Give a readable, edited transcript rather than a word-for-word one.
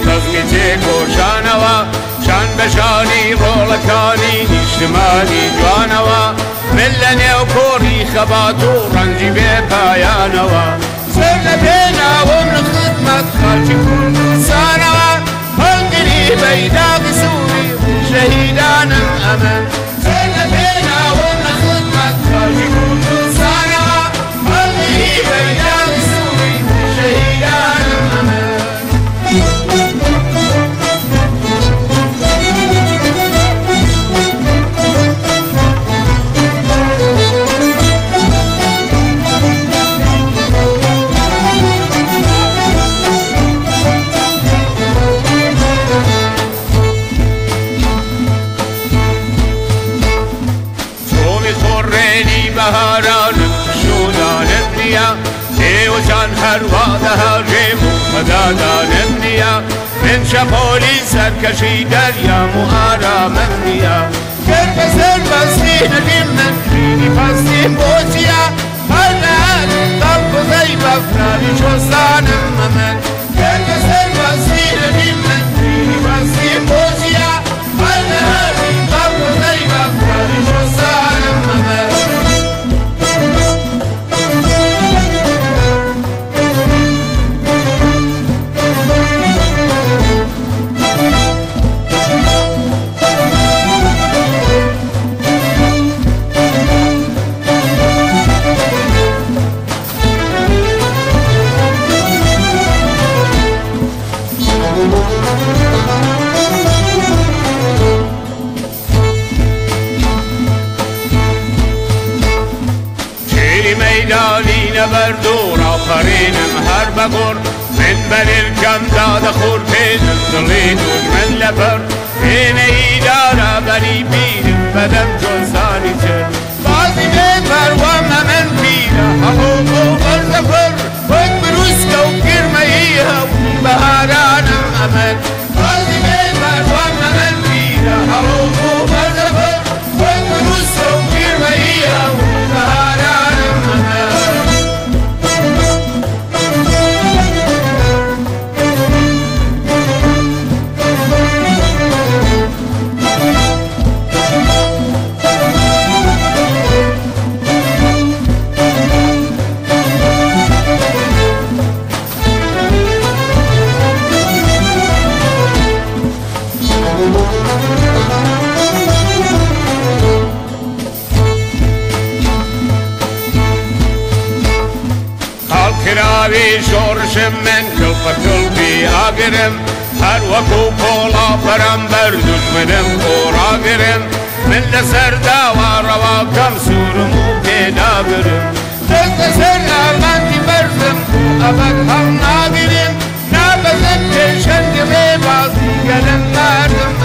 بەزمی تێکۆشانەوە شان بەشانی ڕۆڵەکانی نیشتمانی جوانەوە من لە نێو کۆڕی خەبات و ڕەنجی بێ پایانەوە سەر لە پێناوم لە خزمەت خەڵکی کوردستانەوە هەڵگری بەیداغی سووری شەهیدانم ئەمن سەر لە پێناوم لە خزمەت خەڵکی کوردستانەوە هەڵگری بەیداغی سووری شەهیدانم ئەمن بهارانم شودانم نیا دیوزان هر وادها جیم و مدادانم نیا من شپولی سرکشی دریم و آرامم نیا گر بسر بستی ندیم من خیلی پستیم بوچیا هر نهار دل بزی بفرانی چوستانم من گر بسر بستی ندیم من خیلی پستیم بوچیا هر نهار دل بزی بفرانی چوستانم من میدانی نبردور آفرینم هر بگور من بلرکم داد خور پیدم دلی دور من لبر اینه ای داره بلی بیرم بدم جزانی چه بازی به پروام من بیره حقوق و برزفر وقت بروز کو گرمه ای هم بهارانم امن بازی به پروام من بیره حقوق و برزفر وقت بروز کو گرمه ای هم بهارانم امن کراوی شورشم من کلپ کلپی آگرم هر وکو پولا پرم بر دشمنم خورا گرم من لسر داوا روا کم سورم و پیدا گرم دست سر آمندی برزم کو ابد هم ناگرم نابزم پیشن گمه بازی گلم مردم